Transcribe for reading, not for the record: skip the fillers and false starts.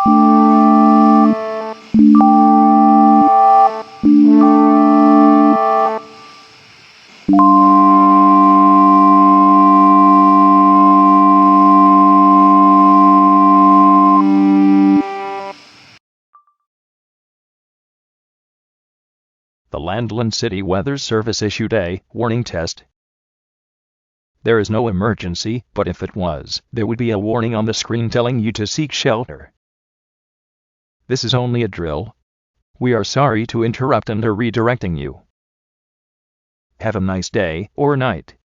The Landland City Weather Service issued a warning test. There is no emergency, but if it was, there would be a warning on the screen telling you to seek shelter. This is only a drill. We are sorry to interrupt and are redirecting you. Have a nice day or night.